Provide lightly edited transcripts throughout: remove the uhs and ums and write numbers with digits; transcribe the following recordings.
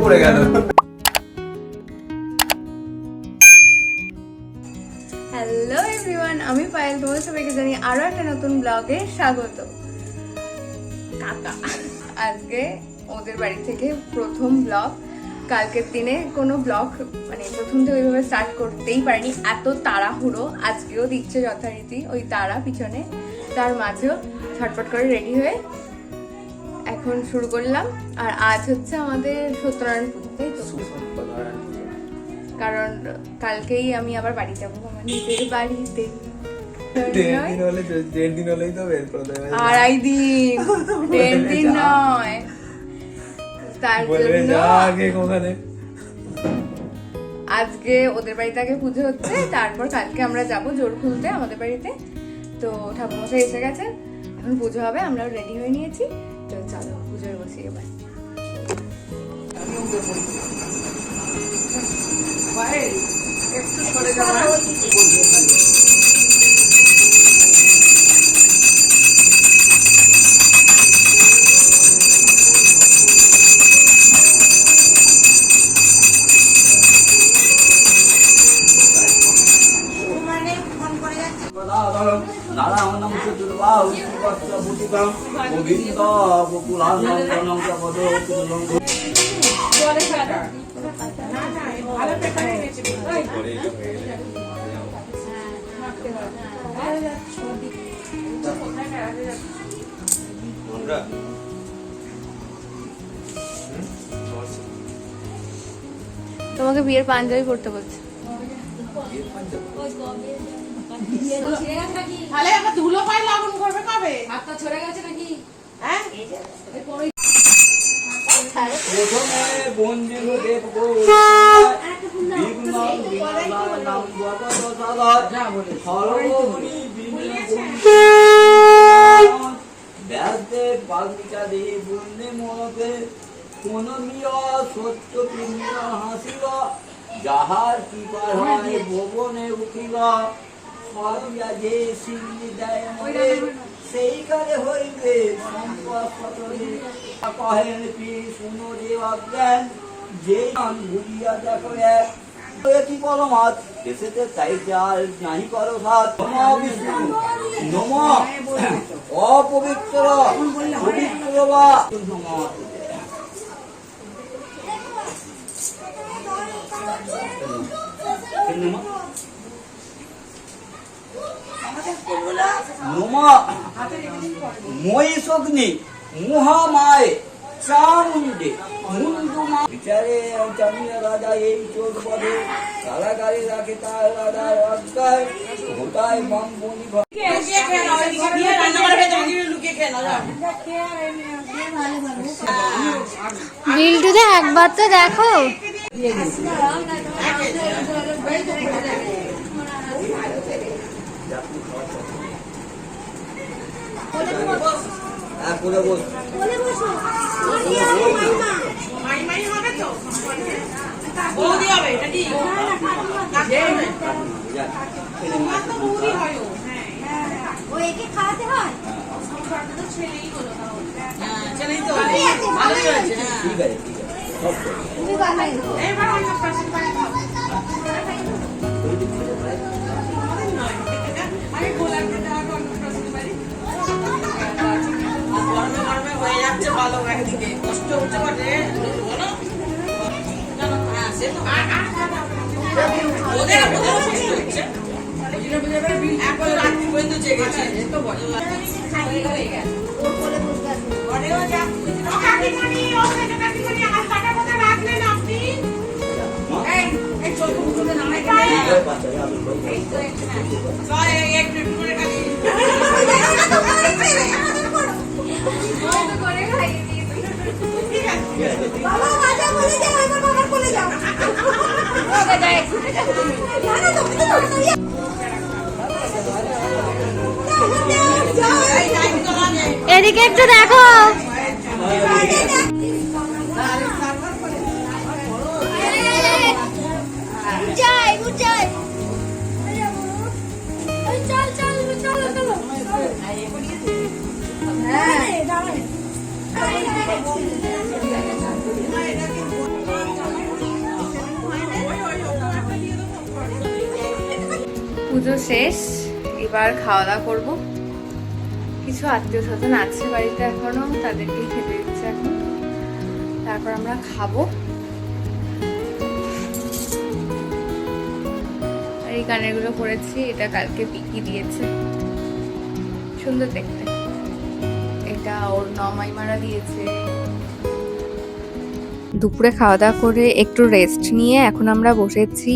পড়ে গেল। Hello everyone, আমি পায়েল, তোমাদের সবাইকে জানি আরো একটা নতুন ব্লগে স্বাগত। কাকা আজকে ওদের বাড়ি থেকে প্রথম ব্লগ। কালকের দিনে কোনো ব্লগ মানে প্রথম থেকে ওইভাবে স্টার্ট করতেই পারিনি, এত তাড়াহুড়ো। আজকেও দিচ্ছে যথারীতি ওই তাড়া পিছনে, তার মাঝেও ঝটপট করে রেডি হয়ে এখন শুরু করলাম। আর আজ হচ্ছে আমাদের সত্যনারায়ণ পুজো, তাই তো? কারণ কালকেই আমি আবার বাড়ি যাবো, আমার নিজের বাড়িতে। আড়াই দিন, 1.5 দিন নয়। তার জন্য আজকে ওদের বাড়িতে আগে পুজো হচ্ছে, তারপর কালকে আমরা যাবো জোর খুলতে আমাদের বাড়িতে। তো ঠাকুরমশাই এসে গেছেন, এখন পুজো হবে, আমরাও রেডি হয়ে নিয়েছি। তো চলো পুজোয় বসি এবার। তোমাকে বিয়ের পাঞ্জাবি পড়তে বলছে। তাহলে আবার ধুলো পায়ে লাগানো করবে কবে? হাতটা ছড়ে গেছে নাকি? হ্যাঁ? প্রথমে বন্দিল দেব ব্যাসদেব বাগিচা দেব বন্দে মনকে কোনমিয় সত্য পিণ্ড হাসিল যাহার কৃপার হয় ভুবনে উঠিল সরিয়া যে সিদ্ধি দেয় মনে সেই কালে হইবে সম্পদ পতনে কহেন পি শুনো রে অজ্ঞান যে ভুলিয়া দেখো এক কি বলো মাত এসেতে তাই যার নাহি করো সাত নম অপবিত্র পবিত্র বা মহিষগ্নি মহামায় চামুণ্ডে মুন্ডুমা বিচারে চামিয়া রাজা এই চোর পদে কারাগারে রাখে তার রাজার অজ্ঞায় ঘটায় বাম বনি বিল্টুদা একবার তো দেখো। করে বস বৌদি হবে এটা কি? ও একে খাওয়াতে হয়? ছেলেই হলো, ছেলেই তো ভালোই হয়েছে। ঠিক আছে ঠিক আছে এবার অন্য পাশে পাই আমি গোলাপ দিতে হবে অন্য পাশে পাই গরমে গরমে হয়ে যাচ্ছে ভালো একদিকে কষ্ট হচ্ছে বটে বলো জানো। হ্যাঁ সে তো ওদের কষ্ট হচ্ছে এখন রাত্রি পর্যন্ত জেগেছে তো বলে হয়ে গেছে ওর কোলে বসে আছে ঘরেও যা কাকিমণি ও কাকিমণি আমার টাকা কথা রাখলেন আপনি এই ছোট মুখে নামাই পায় এই তো চল এক মিনিট করে খালি করে খাইয়ে দিয়েছি। বাবা বাজা বলে যাও, আমার বাবার কোলে যাও। ওকে যাই। না না তুমি তো তাড়াতাড়ি এদিকে একটু দেখো। যাই বুঝাই চল চল চল চল হ্যাঁ দাঁড়ান পুজো শেষ, এবার খাওয়া দাওয়া করবো। কিছু আত্মীয় স্বজন আছে বাড়িতে এখনো, তাদেরকে খেতে দিচ্ছে এখন, তারপর আমরা খাবো। আর এই কানেরগুলো পরেছি, এটা কালকে পিকি দিয়েছে, সুন্দর দেখতে। এটা ওর নমাইমারা দিয়েছে। দুপুরে খাওয়া দাওয়া করে একটু রেস্ট নিয়ে এখন আমরা বসেছি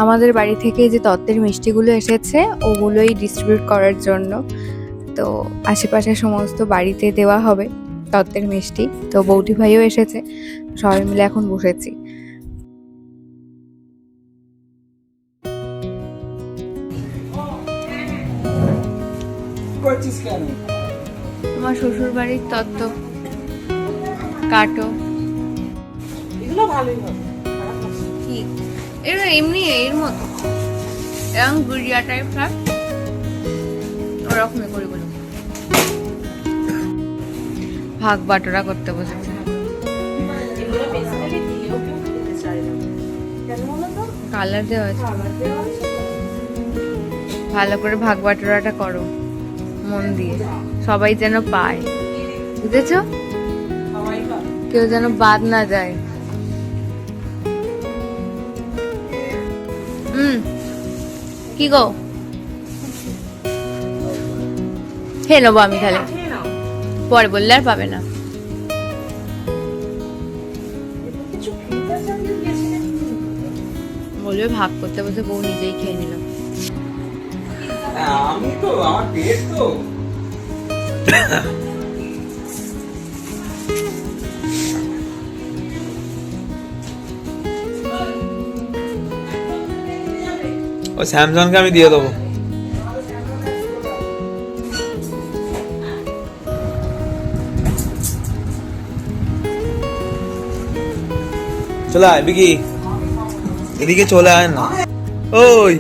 আমাদের বাড়ি থেকে যে তত্ত্বের মিষ্টিগুলো এসেছে ওগুলোই ডিস্ট্রিবিউট করার জন্য। তো আশেপাশে সমস্ত বাড়িতে দেওয়া হবে তত্ত্বের মিষ্টি। তো বৌদি ভাইও এসেছে, সবাই মিলে এখন বসেছি। করছিস কেন? আমার শ্বশুর বাড়ির তত্ত্ব কাটো। এগুলো ভালোই হবে। কি এটা এমনি এর মতো এরকম গুড়িয়া টাইপ থাক, ওরকমই করে বলো। ভাগ বাটোরা করতে বসেছে। এগুলো বেসিক্যালি দিয়েও কেউ খেতে চায় না। কেন বলো তো? কালার দেওয়া আছে, খাবার দেওয়া আছে। ভালো করে ভাগ বাটোরাটা করো মন দিয়ে, সবাই যেন পায়, বুঝেছো? সবাই খাবে। কেউ যেন বাদ না যায়। কি গো, খেয়ে নেবো আমি তাহলে, খেয়ে নাও। পরে বললে আর পাবে না। কিছু খেতে চাইলে বেশি না। বলবে ভাগ করতে বসে বউ নিজেই খেয়ে নিল। আমি তো আমার পেট তো ও স্যামসাংকে আমি দিয়ে দেবো। চলে আয় বিকি, এদিকে চলে আয় না। ওই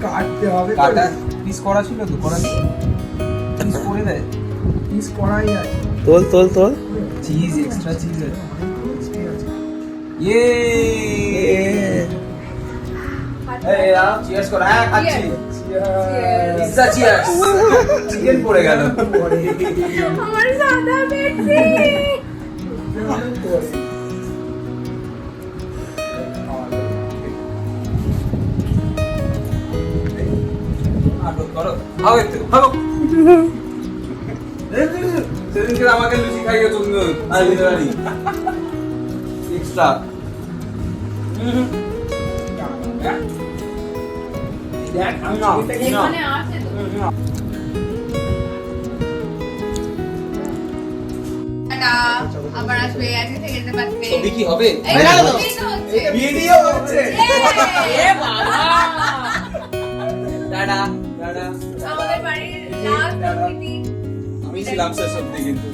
কাটতে হবে তো। কাটা পিস করা ছিল তো, করা ছিল পিস করে দেয়। পিস করাই আছে। তোল তোল তোল, চিজ এক্সট্রা চিজ আছে। ইয়ে এই আও চিয়ার্স কর। হ্যাঁ খাচ্ছি, পিজ্জা চিয়ার্স। চিকেন পড়ে গেল। আমার সাদা বেশি করো খাও, একটু খাও। সেদিনকে আমাকে লুচি খাইয়ে তুমি আর বিরিয়ানি এক্সট্রা। দেখ আমি না এখানে আছে তো। টাটা, আবার আসবে, আজকে থেকে যেতে পারবে। ছবি কি হবে? এই ভাইরাল তো, তো? এই তো হচ্ছে। ভিডিও হচ্ছে। এ বাবা! Tata tata. আমাদের বাড়ির লাস্ট অতিথি। আমি ছিলাম শেষ অবধি, কিন্তু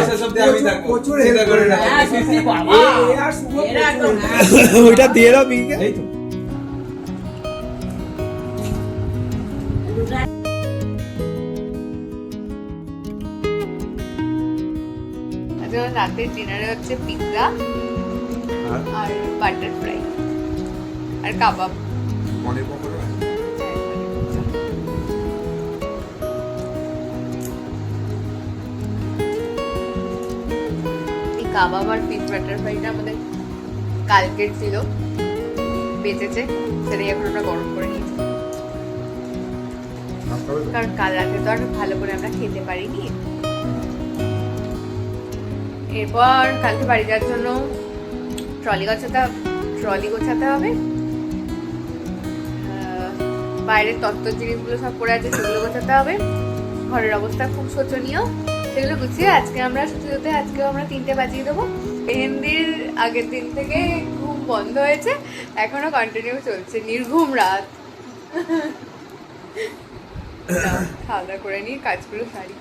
শেষ অবধি আমি থাকবো। প্রচুর চিন্তা করে না। হ্যাঁ, সত্যি বাবা। এ আর শুভ এরা একদম ওইটা দিয়ে দাও বিকে। এই তো আজকে আমার রাতের ডিনারে হচ্ছে পিৎজা আর বাটার ফ্রাই আর কাবাব। মনে পড়লো এই কাবাব আর পিস বাটার ফ্রাইটা আমাদের কালকের ছিল, বেঁচেছে, সেটাই এখন আমরা গরম করে নিয়েছি। কারণ কাল রাতে তো আর ভালো করে আমরা খেতে পারিনি। এরপর কালকে বাড়ি যাওয়ার জন্য ট্রলি গোছাতে হবে। বাইরের তত্ত্ব জিনিসগুলো সব পড়ে আছে, সেগুলো গোছাতে হবে। ঘরের অবস্থা খুব শোচনীয়, সেগুলো গুছিয়ে আজকে আমরা আজকেও আমরা 3টে বাজিয়ে দেবো। মেহেন্দির আগের দিন থেকে ঘুম বন্ধ হয়েছে, এখনো কন্টিনিউ চলছে, নির্ঘুম রাত। খাওয়া দাওয়া করে নিয়ে কাজগুলো সারি।